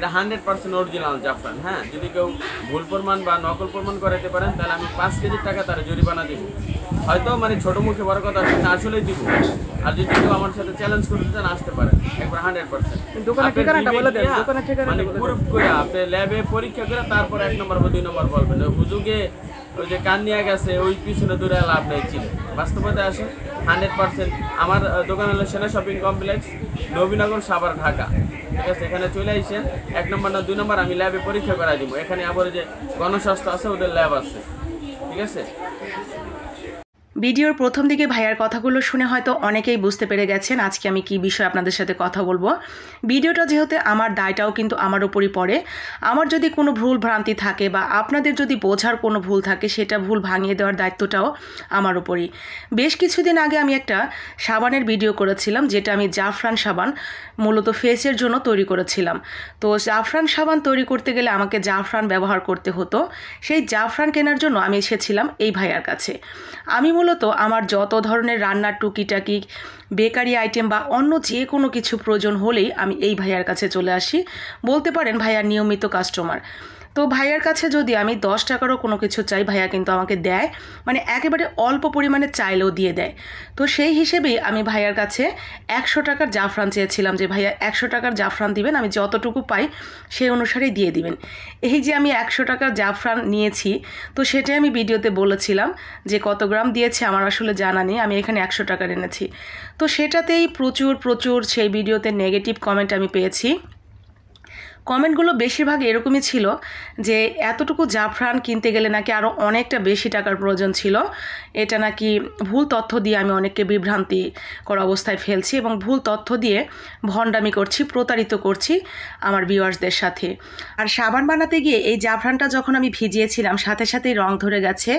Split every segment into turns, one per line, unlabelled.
এটা 100% অরিজিনাল জাফরান। হ্যাঁ, যদি কেউ ভুল প্রমাণ বা নকল প্রমাণ করাতে পারেন তাহলে আমি 5 কেজি টাকা তার জরিমানা দিব। হয়তো মানে ছোট মুখে বড় কথা আসলেই দিব। আর যদি কেউ আমার সাথে চ্যালেঞ্জ করতে চান আসতে পারেন, একবার 100%।
দোকানের ঠিকানাটা বলে দেন, দোকানের ঠিকানাটা
মানে প্রুফ করে আপনি ল্যাবে পরীক্ষা করে তারপর 1 নম্বর বা 2 নম্বর বলবেন। হুজুগে ওই যে কান নিয়ে গেছে ওই পিছনে দূরে লাভ নেই ছিল। বাস্তবতা আসে 100%। আমার দোকান হলো সেনা শপিং কমপ্লেক্স, নবীনগর, সাভার, ঢাকা। ঠিক আছে, এখানে চলে আসেন। 1 নম্বর না 2 নম্বর আমি ল্যাবে পরীক্ষা করাই দিব। এখানে আবার যে গণস্বাস্থ্য আছে ওদের ল্যাব আছে। ঠিক আছে।
ভিডিওর প্রথম দিকে ভাইয়ার কথাগুলো শুনে হয়তো অনেকেই বুঝতে পেরে গেছেন আজকে আমি কি বিষয়ে আপনাদের সাথে কথা বলবো। ভিডিওটা যেহেতু আমার দায়টাও কিন্তু আমার উপরই পড়ে। আমার যদি কোনো ভুল ভ্রান্তি থাকে বা আপনাদের যদি বোঝার কোনো ভুল থাকে সেটা ভুল ভাঙিয়ে দেওয়ার দায়িত্বটাও আমার উপরই। বেশ কিছুদিন আগে আমি একটা সাবানের ভিডিও করেছিলাম, যেটা আমি জাফরান সাবান মূলত ফেসের জন্য তৈরি করেছিলাম। তো জাফরান সাবান তৈরি করতে গেলে আমাকে জাফরান ব্যবহার করতে হতো। সেই জাফরান কেনার জন্য আমি এসেছিলাম এই ভাইয়ার কাছে। আমি মূলত আমার যত ধরনের রান্নার টুকিটাকি বেকারি আইটেম বা অন্য যে কোনো কিছু প্রয়োজন হলেই আমি এই ভাইয়ার কাছে চলে আসি। বলতে পারেন ভাইয়ার নিয়মিত কাস্টমার। তো ভাইয়ার কাছে যদি আমি 10 টাকারও কোনো কিছু চাই ভাইয়া কিন্তু আমাকে দেয়, মানে একেবারে অল্প পরিমাণে চাইলেও দিয়ে দেয়। তো সেই হিসেবেই আমি ভাইয়ার কাছে 100 টাকার জাফরান চেয়েছিলাম যে ভাইয়া 100 টাকার জাফরান দিবেন, আমি যতটুকু পাই সেই অনুসারেই দিয়ে দিবেন। এই যে আমি 100 টাকার জাফরান নিয়েছি, তো সেটাই আমি ভিডিওতে বলেছিলাম যে কত গ্রাম দিয়েছে আমার আসলে জানা নেই, আমি এখানে 100 টাকার এনেছি। তো সেটাতেই প্রচুর সেই ভিডিওতে নেগেটিভ কমেন্ট আমি পেয়েছি। কমেন্টগুলো বেশিরভাগ এরকমই ছিল যে এতটুকু জাফরান কিনতে গেলে নাকি আরও অনেকটা বেশি টাকার প্রয়োজন ছিল। এটা নাকি ভুল তথ্য দিয়ে আমি অনেককে বিভ্রান্তিকর অবস্থায় ফেলছি এবং ভুল তথ্য দিয়ে ভণ্ডামি করছি, প্রতারিত করছি আমার ভিউয়ার্সদের সাথে। আর সাবান বানাতে গিয়ে এই জাফরানটা যখন আমি ভিজিয়েছিলাম সাথে সাথেই রং ধরে গেছে,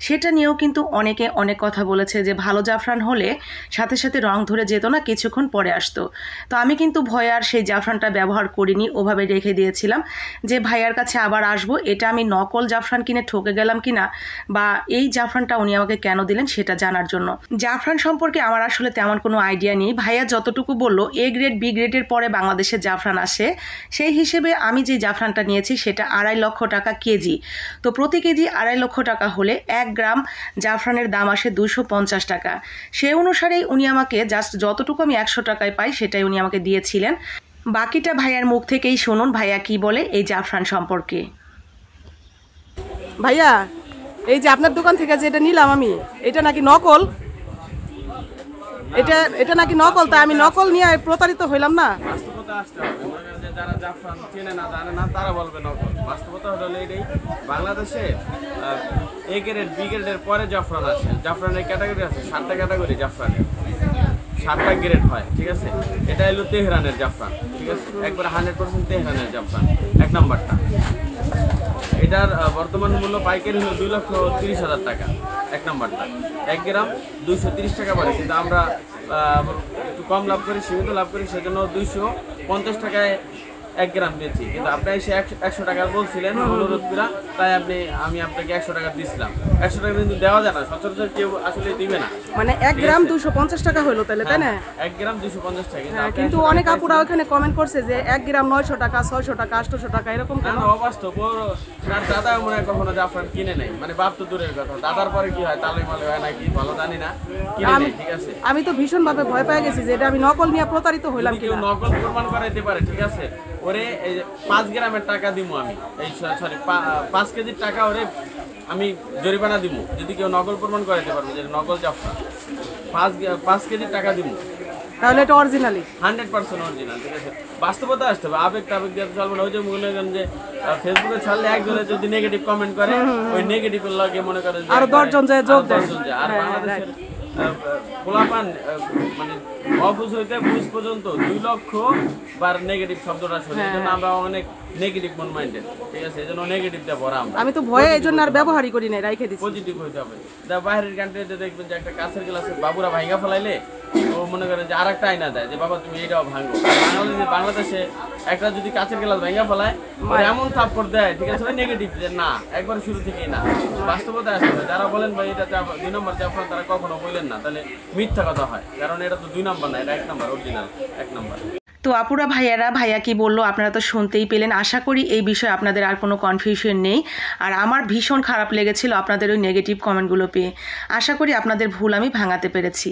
সেটা নিয়েও কিন্তু অনেকে অনেক কথা বলেছে যে ভালো জাফরান হলে সাথে সাথে রং ধরে যেত না, কিছুক্ষণ পরে আসতো। তো আমি কিন্তু ভয়ে আর সেই জাফরানটা ব্যবহার করিনি, ওভাবে রেখে দিয়েছিলাম যে ভাইয়ার কাছে আবার আসবো। এটা আমি নকল জাফরান কিনে ঠকে গেলাম কিনা বা এই জাফরানটা উনি আমাকে কেন দিলেন সেটা জানার জন্য। জাফরান সম্পর্কে আমার আসলে তেমন কোনো আইডিয়া নেই। ভাইয়া যতটুকু বলল A গ্রেড B গ্রেডের পরে বাংলাদেশে জাফরান আসে, সেই হিসেবে আমি যে জাফরানটা নিয়েছি সেটা 2.5 লক্ষ টাকা কেজি। তো প্রতি কেজি 2.5 লক্ষ টাকা হলে 1 গ্রাম জাফরানের দাম আসে 250 টাকা। সেই অনুসারেই উনি আমাকে জাস্ট যতটুকু আমি 100 টাকায় পাই সেটাই উনি আমাকে দিয়েছিলেন। বাকিটা ভাইয়ার মুখ থেকেই শুনুন ভাইয়া কি বলে এই জাফরান সম্পর্কে।
ভাইয়া, এই যে আপনার দোকান থেকে যেটা নিলাম আমি, এটা নাকি নকল? এটা নাকি নকল? তাই আমি নকল নিয়ে প্রতারিত হইলাম না?
বাস্তবতা আসতে হবে, যারা জাফরান চেনে না জানে না তারা বলবে নকল। বাস্তবতা হলো এটাই, বাংলাদেশে A গ্রেড B গ্রেডের পরে জাফরান আসে। জাফরানের ক্যাটাগরি আছে 7টা ক্যাটাগরি, জাফরানের 7টা গ্রেড হয়। ঠিক আছে, এটা হলো তেহরানের জাফরান। ঠিক আছে, একবার 100% তেহরানের জাফরান 1 নম্বরটা। এটার বর্তমান মূল্য পাইকারি হলো 2,30,000 টাকা 1 নম্বরটা। 1 গ্রাম 230 টাকা পড়ে, কিন্তু আমরা একটু কম লাভ করি, সীমিত লাভ করি, সেজন্য 250 টাকায় 1 গ্রাম পেয়েছি। কিন্তু আপনি এসে 100 টাকা বলছিলেন অনুরোধ করা, তাই আমি আপনাকে 100 টাকা দিয়েছিলাম। 100 টাকা কিন্তু দেওয়া যায় না, সচরাচর কেউ আসলে দিবে না।
মানে 1 গ্রাম 250 টাকা হলো তাহলে, তাই না?
1 গ্রাম 250 টাকা।
কিন্তু অনেক আপুরা ওখানে কমেন্ট করছে যে 1 গ্রাম 900 টাকা, 600 টাকা, 800 টাকা এরকম কেন?
অবাস্তব। তার দাদা মনে হয় কখনো জাফরান কিনে নেই, মানে বাপ তো দূরের কথা, দাদার পরে কি হয় তালে মালে হয় নাকি ভালো জানি না, কিনে নেই। ঠিক আছে,
আমি তো ভীষণ ভাবে ভয় পেয়ে গেছি যে এটা আমি নকল নিয়ে প্রতারিত হইলাম কিনা।
নকল প্রমাণ করাইতে পারে। ঠিক আছে, ওরে এই 5 গ্রামের টাকা দিব আমি, এই সরি 5 কেজির টাকা ওরে আমি জরিমানা দিব যদি কেউ নকল প্রমাণ করাইতে পারবে যে নকল জাফরান। 5 কেজির টাকা দিব,
তাহলে এটা অরিজিনালি
100% অরিজিনাল। ঠিক আছে, বাস্তবতা আসতে হবে, আবেগ টাবেগ দিয়ে চলবে না। ওই যে মনে করেন যে ফেসবুকে ছাড়লে একজনে যদি নেগেটিভ কমেন্ট করে, ওই নেগেটিভের লাগে মনে করেন
আরো 10 জন যায় যোগ দেয়।
আর বাংলাদেশের পোলাপান মানে অবুঝ হইতে বুঝ পর্যন্ত 2 লক্ষ বার নেগেটিভ শব্দটা শুনি, এই জন্য আমরা অনেক নেগেটিভ মন মাইন্ডেড। ঠিক আছে, এই জন্য নেগেটিভ দিয়ে ভরা।
আমি তো ভয়ে এই জন্য আর ব্যবহারই করি না, রাইখে দিছি।
পজিটিভ হইতে হবে। বাইরের কান্ট্রিতে দেখবেন যে একটা কাঁচের গ্লাসে বাবুরা ভাঙা ফেলাইলে ও মনে করেন যে আরেকটা আইনা দেয় যে বাবা তুমি এইটাও ভাঙো। বাংলাদেশে একটা যদি কাঁচের গ্লাস ভাঙা ফেলায় এমন থাপ্পড় দেয়, ঠিক আছে, নেগেটিভ যে না, একবার শুরু থেকেই না। বাস্তবতা আসবে, যারা বলেন ভাই এটা 2 নম্বর জাফরান, তারা কখনো বললেন না, তাহলে মিথ্যা কথা হয়। কারণ এটা তো 2 নম্বর না, এটা 1 নম্বর অরিজিনাল 1 নম্বর।
তো আপুরা ভাইয়ারা, ভাইয়া কি বললো আপনারা তো শুনতেই পেলেন। আশা করি এই বিষয়ে আপনাদের আর কোনো কনফিউশন নেই। আর আমার ভীষণ খারাপ লেগেছিল আপনাদের ওই নেগেটিভ কমেন্টগুলো পেয়ে। আশা করি আপনাদের ভুল আমি ভাঙাতে পেরেছি।